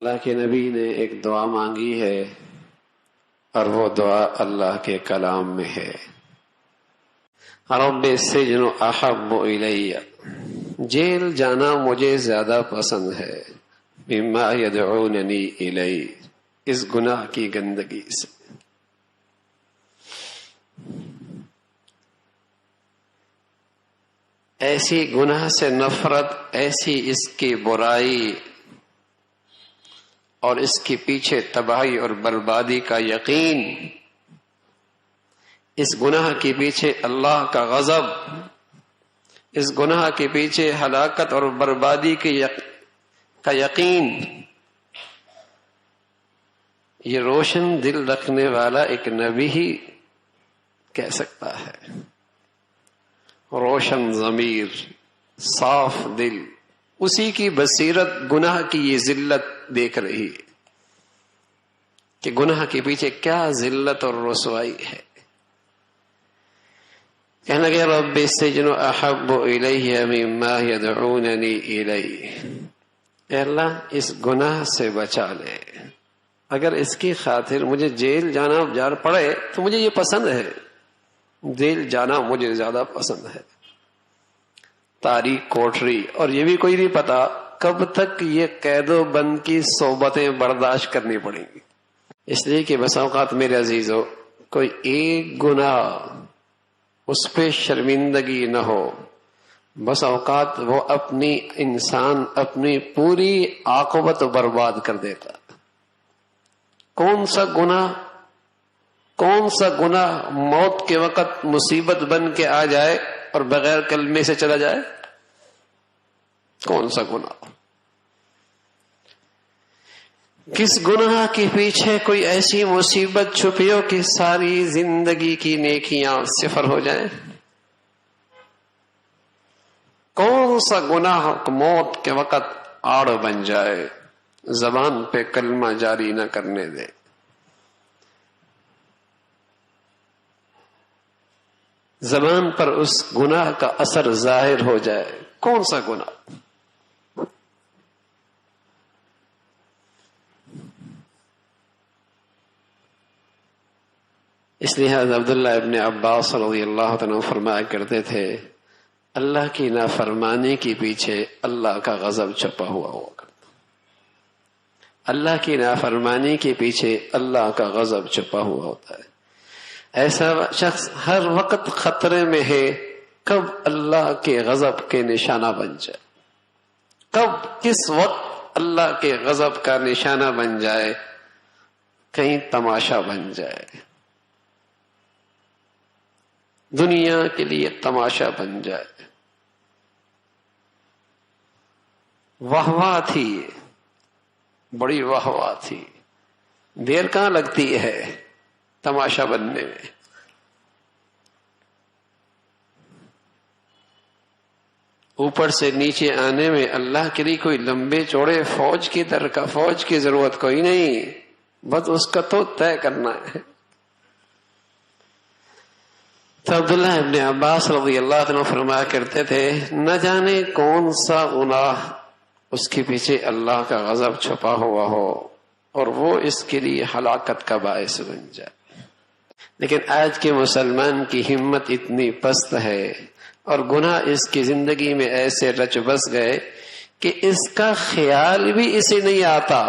اللہ کے نبی نے ایک دعا مانگی ہے اور وہ دعا اللہ کے کلام میں ہے۔ رب السجن احب الی، جیل جانا مجھے زیادہ پسند ہے، مما یدعوننی الی، اس گناہ کی گندگی سے۔ ایسی گناہ سے نفرت، ایسی اس کی برائی اور اس کے پیچھے تباہی اور بربادی کا یقین، اس گناہ کے پیچھے اللہ کا غضب، اس گناہ کے پیچھے ہلاکت اور بربادی کا یقین، یہ روشن دل رکھنے والا ایک نبی ہی کہہ سکتا ہے۔ روشن ضمیر، صاف دل، اسی کی بصیرت گناہ کی یہ ذلت دیکھ رہی ہے کہ گناہ کے پیچھے کیا ذلت اور رسوائی ہے۔ کہنا کہ رب السجن احب الیہ مما یدعوننی الیہ، اے اللہ اس گناہ سے بچا لے، اگر اس کی خاطر مجھے جیل جانا جار پڑے تو مجھے یہ پسند ہے، جیل جانا مجھے زیادہ پسند ہے۔ تاریخ کوٹری، اور یہ بھی کوئی نہیں پتا کب تک یہ قید و بند کی صحبتیں برداشت کرنی پڑیں گی۔ اس لیے کہ بس اوقات میرے عزیزو، کوئی ایک گناہ اس پہ شرمندگی نہ ہو، بس اوقات وہ انسان اپنی پوری عاقبت برباد کر دیتا۔ کون سا گناہ موت کے وقت مصیبت بن کے آ جائے اور بغیر کلمے سے چلا جائے؟ کون سا گناہ؟ کس گناہ کے پیچھے کوئی ایسی مصیبت چھپی ہو کہ ساری زندگی کی نیکیاں صفر ہو جائیں؟ کون سا گناہ موت کے وقت آڑ بن جائے، زبان پہ کلمہ جاری نہ کرنے دے؟ زبان پر اس گناہ کا اثر ظاہر ہو جائے، کون سا گناہ؟ اس لیے حضرت عبداللہ ابن عباس رضی اللہ عنہ فرمایا کرتے تھے، اللہ کی نافرمانی کے پیچھے اللہ کا غضب چھپا ہوا ہوگا۔ اللہ کی نافرمانی کے پیچھے اللہ کا غضب چھپا ہوا ہوتا ہے۔ ایسا شخص ہر وقت خطرے میں ہے کب اللہ کے غضب کے نشانہ بن جائے، کب کس وقت اللہ کے غضب کا نشانہ بن جائے، کہیں تماشا بن جائے، دنیا کے لیے تماشا بن جائے۔ واہ تھی، بڑی واہ تھی، دیر کہاں لگتی ہے تماشا بننے میں۔ اوپر سے نیچے آنے میں اللہ کے لیے کوئی لمبے چوڑے فوج کی ضرورت کوئی نہیں، بس اس کا تو طے کرنا ہے۔ تو عبداللہ ابن عباس رضی اللہ عنہ فرمایا کرتے تھے، نہ جانے کون سا گناہ اس کے پیچھے اللہ کا غضب چھپا ہوا ہو اور وہ اس کے لیے ہلاکت کا باعث بن جائے۔ لیکن آج کے مسلمان کی ہمت اتنی پست ہے اور گناہ اس کی زندگی میں ایسے رچ بس گئے کہ اس کا خیال بھی اسے نہیں آتا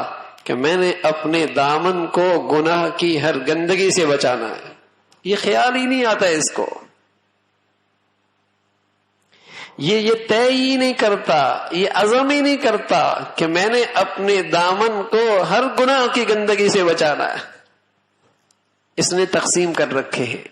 کہ میں نے اپنے دامن کو گناہ کی ہر گندگی سے بچانا ہے۔ یہ خیال ہی نہیں آتا اس کو، یہ طے ہی نہیں کرتا، یہ عزم ہی نہیں کرتا کہ میں نے اپنے دامن کو ہر گناہ کی گندگی سے بچانا ہے۔ اس نے تقسیم کر رکھے ہیں،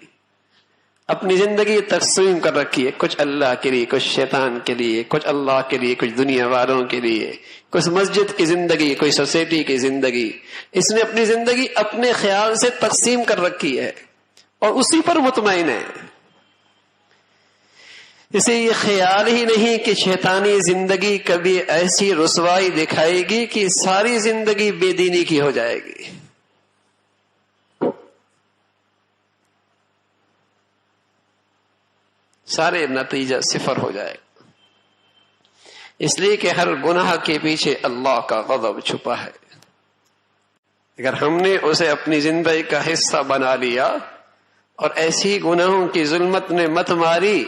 اپنی زندگی تقسیم کر رکھی ہے، کچھ اللہ کے لیے، کچھ شیطان کے لیے، کچھ اللہ کے لیے، کچھ دنیا والوں کے لیے، کچھ مسجد کی زندگی، کوئی سوسائٹی کی زندگی۔ اس نے اپنی زندگی اپنے خیال سے تقسیم کر رکھی ہے اور اسی پر مطمئن ہے۔ اسے یہ خیال ہی نہیں کہ شیطانی زندگی کبھی ایسی رسوائی دکھائے گی کہ ساری زندگی بے دینی کی ہو جائے گی، سارے نتیجہ صفر ہو جائے گا۔ اس لیے کہ ہر گناہ کے پیچھے اللہ کا غضب چھپا ہے۔ اگر ہم نے اسے اپنی زندگی کا حصہ بنا لیا اور ایسی گناہوں کی ظلمت نے مت ماری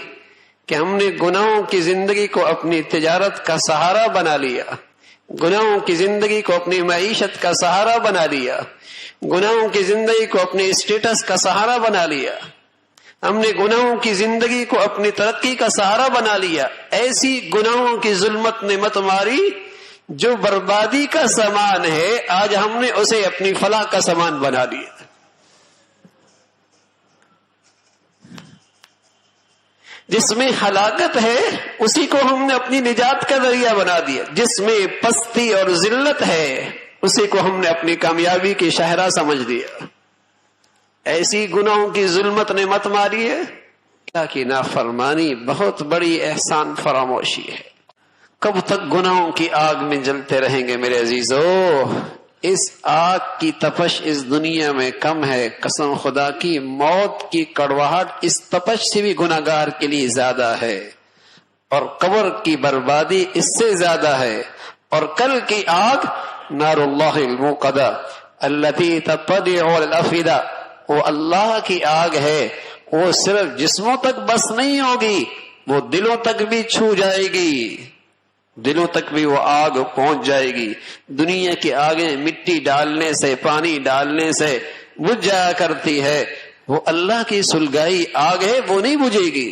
کہ ہم نے گناہوں کی زندگی کو اپنی تجارت کا سہارا بنا لیا، گناہوں کی زندگی کو اپنی معیشت کا سہارا بنا لیا، گناہوں کی زندگی کو اپنے اسٹیٹس کا سہارا بنا لیا، ہم نے گناہوں کی زندگی کو اپنی ترقی کا سہارا بنا لیا، ایسی گناہوں کی ظلمت نے مت ماری جو بربادی کا سامان ہے، آج ہم نے اسے اپنی فلاح کا سامان بنا لیا۔ جس میں ہلاکت ہے اسی کو ہم نے اپنی نجات کا ذریعہ بنا دیا، جس میں پستی اور ذلت ہے اسی کو ہم نے اپنی کامیابی کی شاہراہ سمجھ دیا۔ ایسی گناہوں کی ظلمت نے مت ماری ہے، اللہ کی نافرمانی بہت بڑی احسان فراموشی ہے۔ کب تک گناہوں کی آگ میں جلتے رہیں گے میرے عزیزو؟ اس آگ کی تپش اس دنیا میں کم ہے، قسم خدا کی موت کی کڑواہٹ اس تپش سے بھی گناہگار کے لیے زیادہ ہے، اور قبر کی بربادی اس سے زیادہ ہے، اور کل کی آگ نار اللہ الموقدہ التی تطلع علی الافئدہ، وہ اللہ کی آگ ہے، وہ صرف جسموں تک بس نہیں ہوگی، وہ دلوں تک بھی چھو جائے گی، دلوں تک بھی وہ آگ پہنچ جائے گی۔ دنیا کی آگیں مٹی ڈالنے سے، پانی ڈالنے سے بجھ جایا کرتی ہے، وہ اللہ کی سلگائی آگ ہے، وہ نہیں بجھے گی۔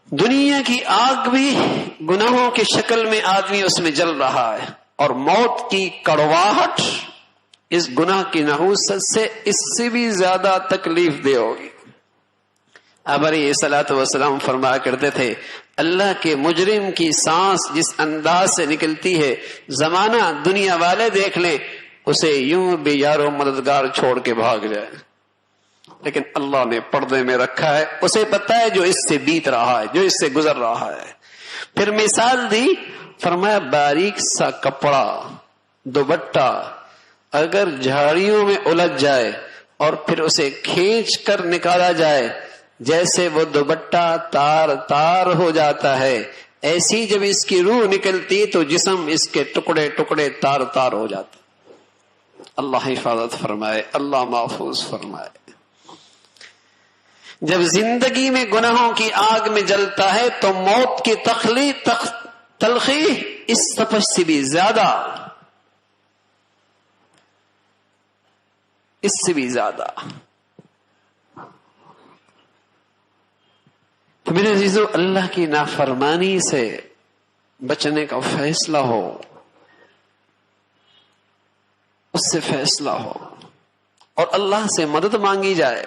دنیا کی آگ بھی گناہوں کی شکل میں آدمی اس میں جل رہا ہے، اور موت کی کڑواہٹ اس گناہ کی نحوست سے اس سے بھی زیادہ تکلیف دہ ہوگی۔ اب علیہ الصلوۃ والسلام فرمایا کرتے تھے، اللہ کے مجرم کی سانس جس انداز سے نکلتی ہے، زمانہ دنیا والے دیکھ لیں اسے یوں بھی یارو مددگار چھوڑ کے بھاگ جائے، لیکن اللہ نے پردے میں رکھا ہے، اسے پتا ہے جو اس سے بیت رہا ہے، جو اس سے گزر رہا ہے۔ پھر مثال دی، فرمایا باریک سا کپڑا، دوپٹہ اگر جھاڑیوں میں الجھ جائے اور پھر اسے کھینچ کر نکالا جائے، جیسے وہ دوپٹہ تار تار ہو جاتا ہے، ایسی جب اس کی روح نکلتی تو جسم اس کے ٹکڑے ٹکڑے تار تار ہو جاتا۔ اللہ حفاظت فرمائے، اللہ محفوظ فرمائے۔ جب زندگی میں گناہوں کی آگ میں جلتا ہے تو موت کی تلخی اس تپش سے بھی زیادہ، اس سے بھی زیادہ۔ تو میرے عزیزو، اللہ کی نافرمانی سے بچنے کا فیصلہ ہو، اس سے فیصلہ ہو، اور اللہ سے مدد مانگی جائے۔